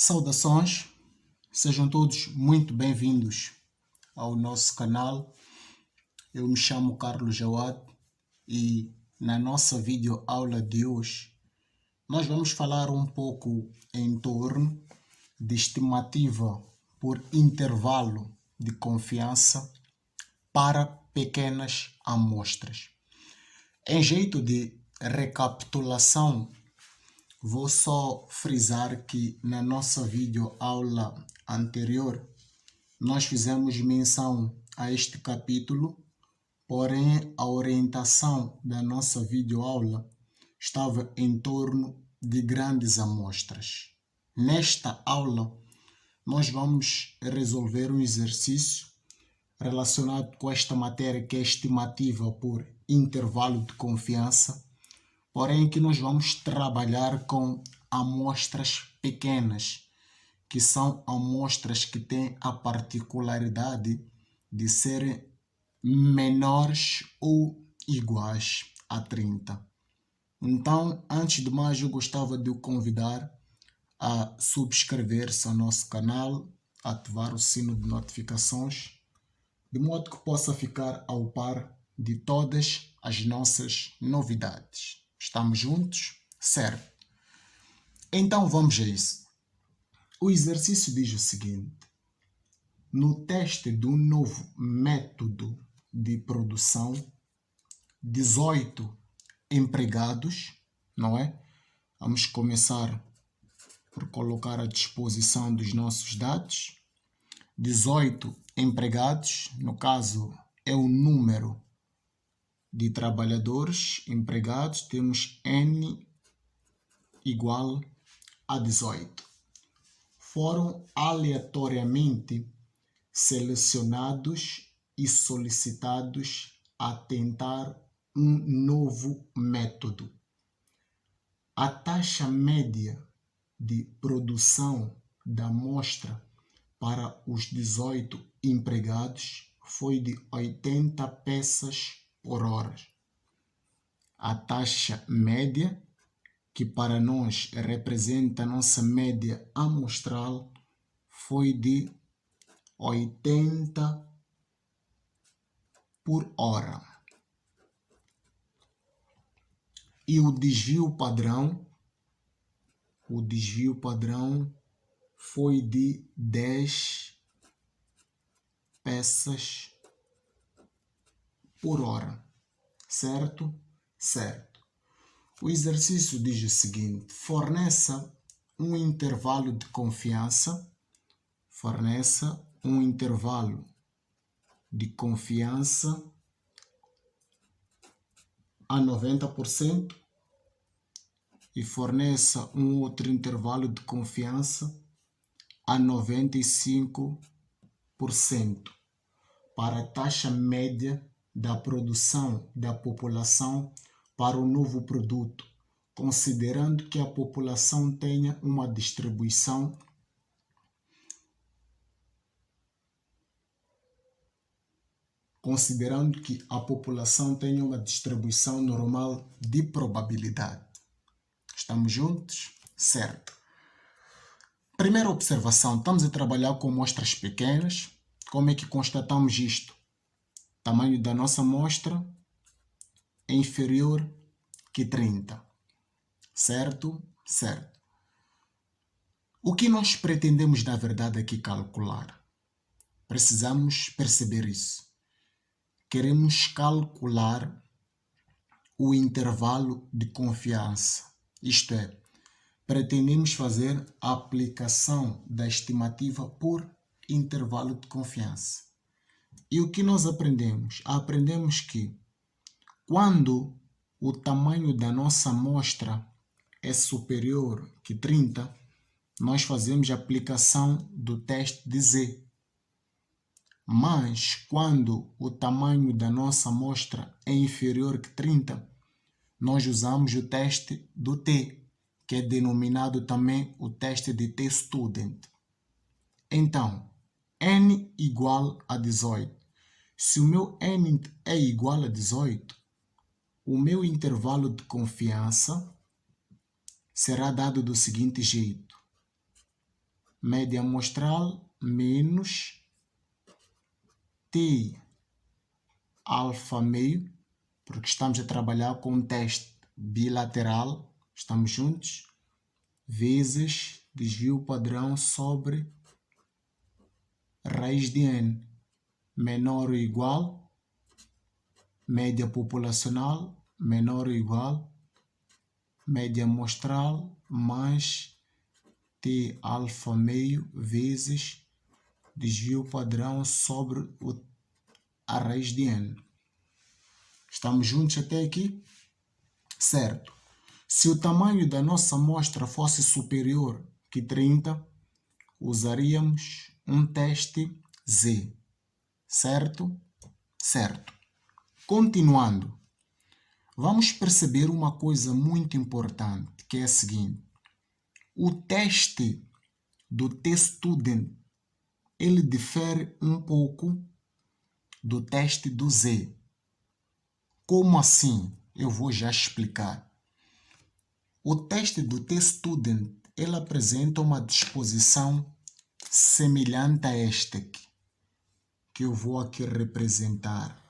Saudações, sejam todos muito bem-vindos ao nosso canal. Eu me chamo Carlos Jawad e na nossa videoaula de hoje nós vamos falar um pouco em torno de estimativa por intervalo de confiança para pequenas amostras. Em jeito de recapitulação, vou só frisar que na nossa videoaula anterior nós fizemos menção a este capítulo, porém a orientação da nossa videoaula estava em torno de grandes amostras. Nesta aula nós vamos resolver um exercício relacionado com esta matéria que é estimativa por intervalo de confiança, porém que nós vamos trabalhar com amostras pequenas, que são amostras que têm a particularidade de serem menores ou iguais a 30. Então, antes de mais, eu gostava de o convidar a subscrever-se ao nosso canal, ativar o sino de notificações, de modo que possa ficar ao par de todas as nossas novidades. Estamos juntos? Certo. Então vamos a isso. O exercício diz o seguinte: no teste do novo método de produção, 18 empregados, não é? Vamos começar por colocar à disposição dos nossos dados. 18 empregados, no caso é o número de trabalhadores empregados, temos N igual a 18. Foram aleatoriamente selecionados e solicitados a tentar um novo método. A taxa média de produção da amostra para os 18 empregados foi de 80 peças por hora. A taxa média, que para nós representa a nossa média amostral, foi de 80 por hora. E o desvio padrão foi de 10 peças por hora. Certo? Certo. O exercício diz o seguinte: forneça um intervalo de confiança, a 90% e forneça um outro intervalo de confiança a 95% para a taxa média da produção da população para o novo produto, considerando que a população tenha uma distribuição normal de probabilidade. Estamos juntos? Certo. Primeira observação, estamos a trabalhar com amostras pequenas. Como é que constatamos isto? Tamanho da nossa amostra é inferior que 30. Certo? Certo. O que nós pretendemos, na verdade, aqui calcular? Precisamos perceber isso. Queremos calcular o intervalo de confiança. Isto é, pretendemos fazer a aplicação da estimativa por intervalo de confiança. E o que nós aprendemos? Aprendemos que quando o tamanho da nossa amostra é superior que 30, nós fazemos a aplicação do teste de Z. Mas quando o tamanho da nossa amostra é inferior que 30, nós usamos o teste do T, que é denominado também o teste de T-Student. Então, N igual a 18. Se o meu N é igual a 18, o meu intervalo de confiança será dado do seguinte jeito: média amostral menos T alfa meio, porque estamos a trabalhar com um teste bilateral, estamos juntos, vezes desvio padrão sobre raiz de n menor ou igual, média populacional menor ou igual, média amostral mais T alfa meio vezes desvio padrão sobre a raiz de n. Estamos juntos até aqui? Certo. Se o tamanho da nossa amostra fosse superior que 30, usaríamos um teste Z. Certo? Certo. Continuando, vamos perceber uma coisa muito importante, que é a seguinte. O teste do T-Student, ele difere um pouco do teste do Z. Como assim? Eu vou já explicar. O teste do T-Student, ele apresenta uma disposição semelhante a esta aqui, que eu vou aqui representar.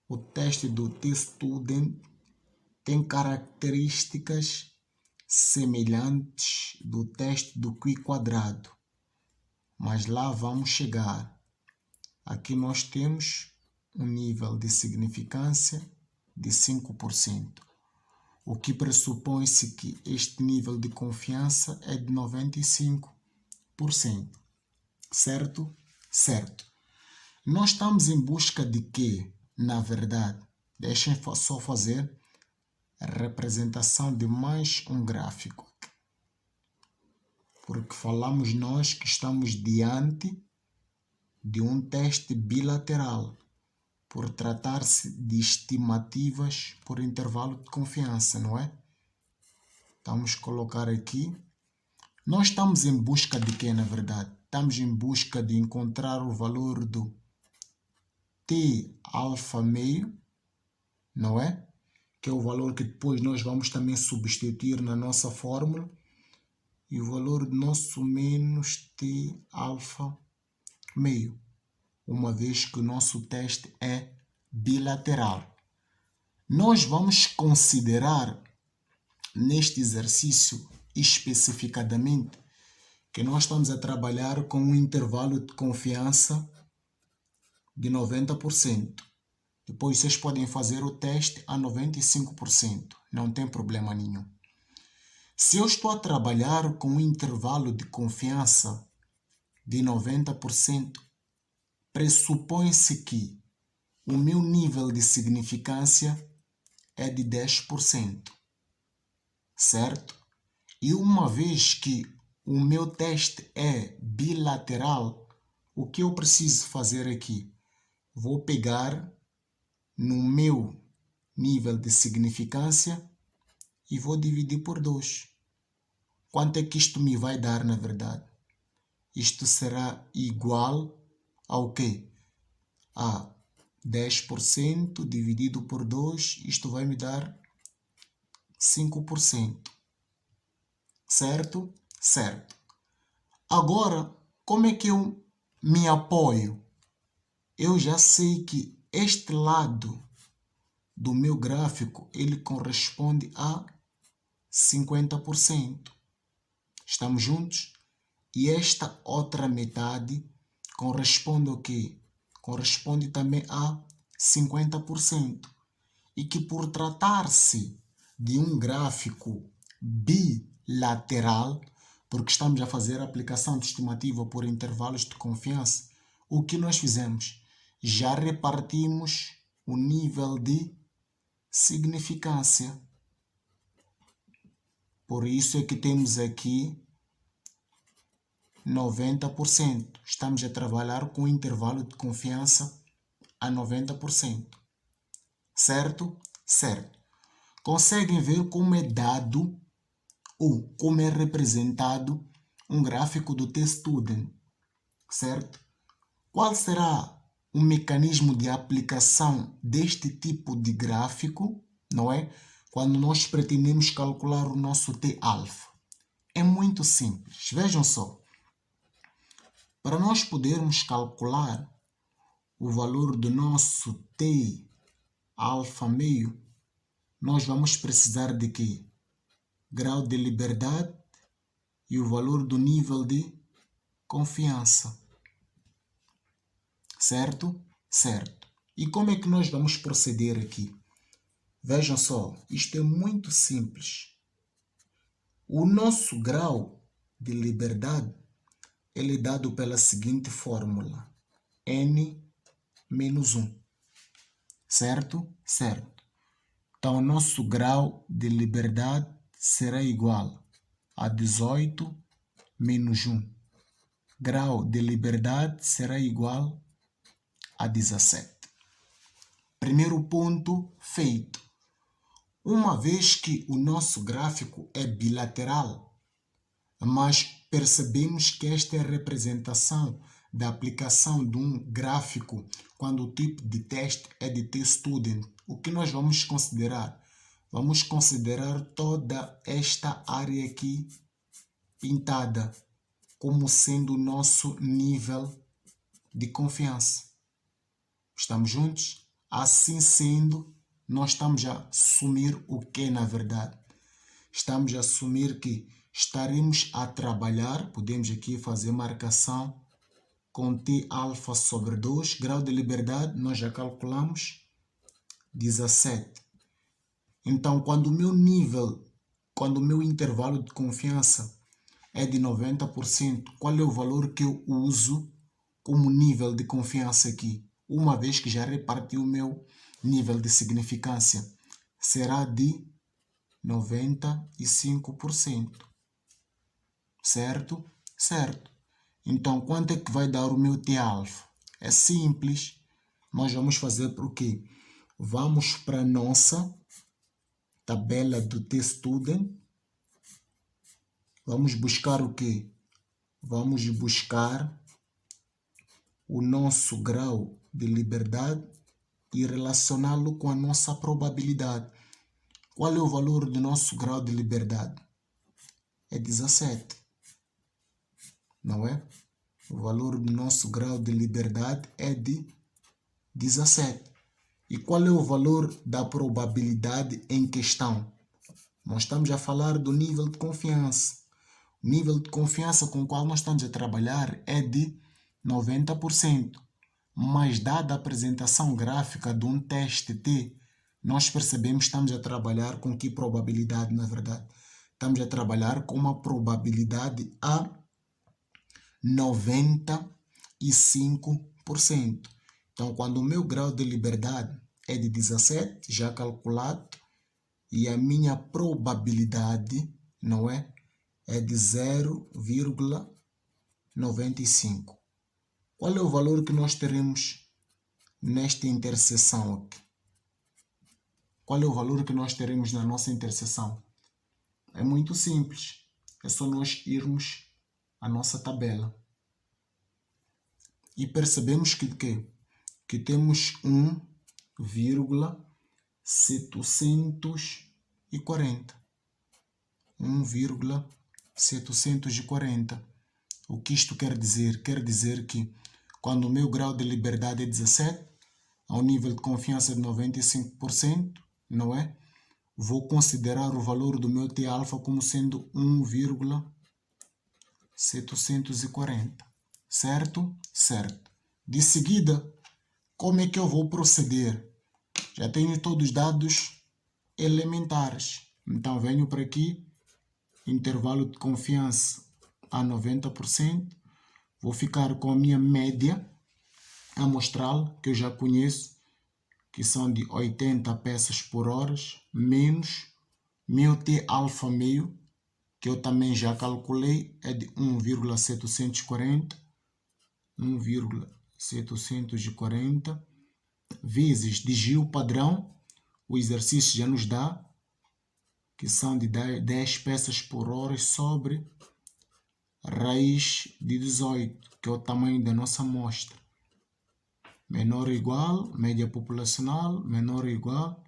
O teste do T-Student tem características semelhantes do teste do Q quadrado, mas lá vamos chegar. Aqui nós temos um nível de significância de 5%, o que pressupõe-se que este nível de confiança é de 95%. Certo? Certo. Nós estamos em busca de quê, na verdade? Deixem só fazer a representação de mais um gráfico. Porque falamos nós que estamos diante de um teste bilateral, por tratar-se de estimativas por intervalo de confiança, não é? Vamos colocar aqui. Nós estamos em busca de quê, na verdade? Estamos em busca de encontrar o valor do T alfa meio, não é? Que é o valor que depois nós vamos também substituir na nossa fórmula. E o valor do nosso menos T alfa meio, uma vez que o nosso teste é bilateral. Nós vamos considerar neste exercício especificadamente que nós estamos a trabalhar com um intervalo de confiança de 90%. Depois vocês podem fazer o teste a 95%, não tem problema nenhum. Se eu estou a trabalhar com um intervalo de confiança de 90%, pressupõe-se que o meu nível de significância é de 10%, certo? E uma vez que o meu teste é bilateral, o que eu preciso fazer aqui? Vou pegar no meu nível de significância e vou dividir por 2. Quanto é que isto me vai dar, na verdade? Isto será igual ao quê? A 10% dividido por 2, isto vai me dar 5%. Certo? Certo. Agora, como é que eu me apoio? Eu já sei que este lado do meu gráfico, ele corresponde a 50%. Estamos juntos? E esta outra metade corresponde ao quê? Corresponde também a 50%. E que por tratar-se de um gráfico bilateral, porque estamos a fazer a aplicação de estimativa por intervalos de confiança, o que nós fizemos? Já repartimos o nível de significância. Por isso é que temos aqui 90%. Estamos a trabalhar com um intervalo de confiança a 90%. Certo? Certo. Conseguem ver como é dado ou como é representado um gráfico do T-Student, certo? Qual será o mecanismo de aplicação deste tipo de gráfico, não é? Quando nós pretendemos calcular o nosso T-alfa. É muito simples. Vejam só. Para nós podermos calcular o valor do nosso t alfa meio, nós vamos precisar de quê? Grau de liberdade e o valor do nível de confiança. Certo? Certo. E como é que nós vamos proceder aqui? Vejam só, isto é muito simples. O nosso grau de liberdade ele é dado pela seguinte fórmula: n menos 1. Certo? Certo. Então, o nosso grau de liberdade será igual a 18 menos 1. Grau de liberdade será igual a 17. Primeiro ponto feito. Uma vez que o nosso gráfico é bilateral, mas percebemos que esta é a representação da aplicação de um gráfico quando o tipo de teste é de T-Student. O que nós vamos considerar? Vamos considerar toda esta área aqui pintada como sendo o nosso nível de confiança. Estamos juntos? Assim sendo, nós estamos a assumir o que na verdade? Estamos a assumir que estaremos a trabalhar, podemos aqui fazer marcação com T alfa sobre 2, grau de liberdade, nós já calculamos 17. Então, quando o meu intervalo de confiança é de 90%, qual é o valor que eu uso como nível de confiança aqui? Uma vez que já reparti o meu nível de significância, será de 95%. Certo? Certo. Então, quanto é que vai dar o meu T alfa? É simples. Nós vamos fazer por quê? Vamos para a nossa tabela do T-Student. Vamos buscar o quê? Vamos buscar o nosso grau de liberdade e relacioná-lo com a nossa probabilidade. Qual é o valor do nosso grau de liberdade? É 17. Não é? O valor do nosso grau de liberdade é de 17. E qual é o valor da probabilidade em questão? Nós estamos a falar do nível de confiança. O nível de confiança com o qual nós estamos a trabalhar é de 90%. Mas dada a apresentação gráfica de um teste T, nós percebemos que estamos a trabalhar com que probabilidade, na verdade? Estamos a trabalhar com uma probabilidade a 95%. Então, quando o meu grau de liberdade é de 17, já calculado, e a minha probabilidade, não é? É de 0,95. Qual é o valor que nós teremos nesta interseção aqui? Qual é o valor que nós teremos na nossa interseção? É muito simples. É só nós irmos à nossa tabela. E percebemos que temos 1,740. 1,740. O que isto quer dizer? Quer dizer que quando o meu grau de liberdade é 17, ao nível de confiança de 95%, não é? Vou considerar o valor do meu T alfa como sendo 1,740. Certo? Certo. De seguida, como é que eu vou proceder? Já tenho todos os dados elementares. Então, venho para aqui, intervalo de confiança a 90%. Vou ficar com a minha média amostral, que eu já conheço, que são de 80 peças por hora, menos meu T alfa meio, que eu também já calculei, é de 1,740. 1,740 vezes desvio padrão, o exercício já nos dá, que são de 10 peças por hora sobre raiz de 18, que é o tamanho da nossa amostra. Menor ou igual, média populacional, menor ou igual,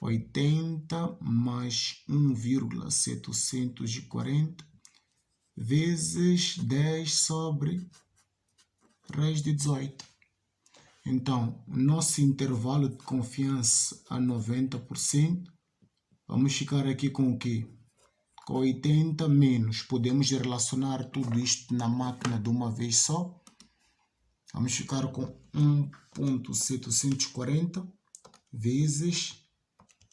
80 mais 1,740 vezes 10 sobre raiz de 18. Então, o nosso intervalo de confiança a 90%, vamos ficar aqui com o quê? Com 80 menos, podemos relacionar tudo isto na máquina de uma vez só. Vamos ficar com 1,740 vezes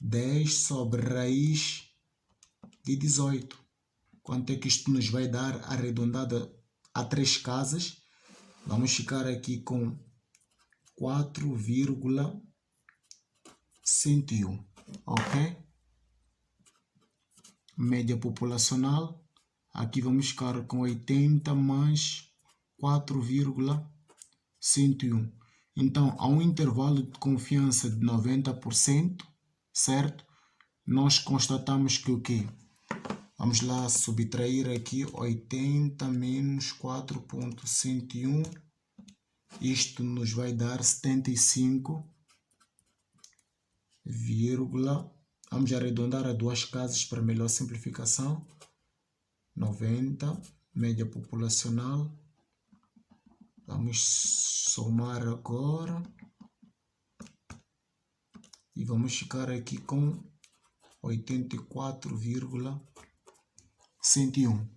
10 sobre raiz de 18. Quanto é que isto nos vai dar arredondada a 3 casas? Vamos ficar aqui com 4,101, ok? Média populacional, aqui vamos ficar com 80 mais 4,101. Então, há um intervalo de confiança de 90%, certo? Nós constatamos que o quê? Vamos lá subtrair aqui 80 menos 4,101. Isto nos vai dar 75, vamos arredondar a 2 casas para melhor simplificação. 90, média populacional. Vamos somar agora. E vamos ficar aqui com 84,101.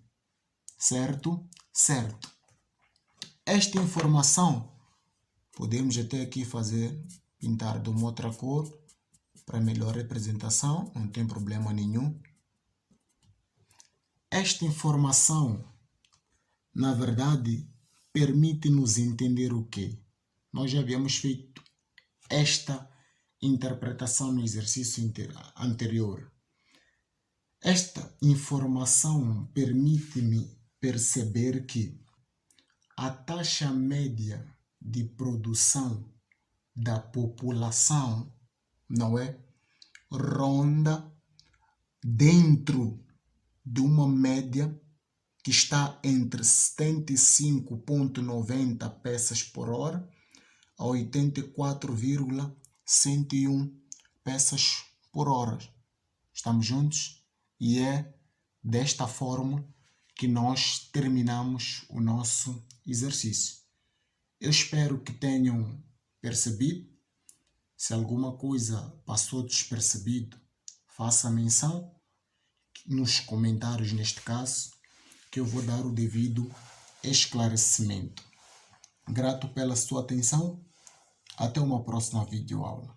Certo? Certo. Esta informação podemos até aqui pintar de uma outra cor para melhor representação, não tem problema nenhum. Esta informação, na verdade, permite-nos entender o quê? Nós já havíamos feito esta interpretação no exercício anterior. Esta informação permite-me perceber que a taxa média de produção da população, não é? Ronda dentro de uma média que está entre 75,90 peças por hora a 84,101 peças por hora. Estamos juntos? E é desta forma que nós terminamos o nosso exercício. Eu espero que tenham percebido. Se alguma coisa passou despercebido, faça menção nos comentários, neste caso, que eu vou dar o devido esclarecimento. Grato pela sua atenção. Até uma próxima videoaula.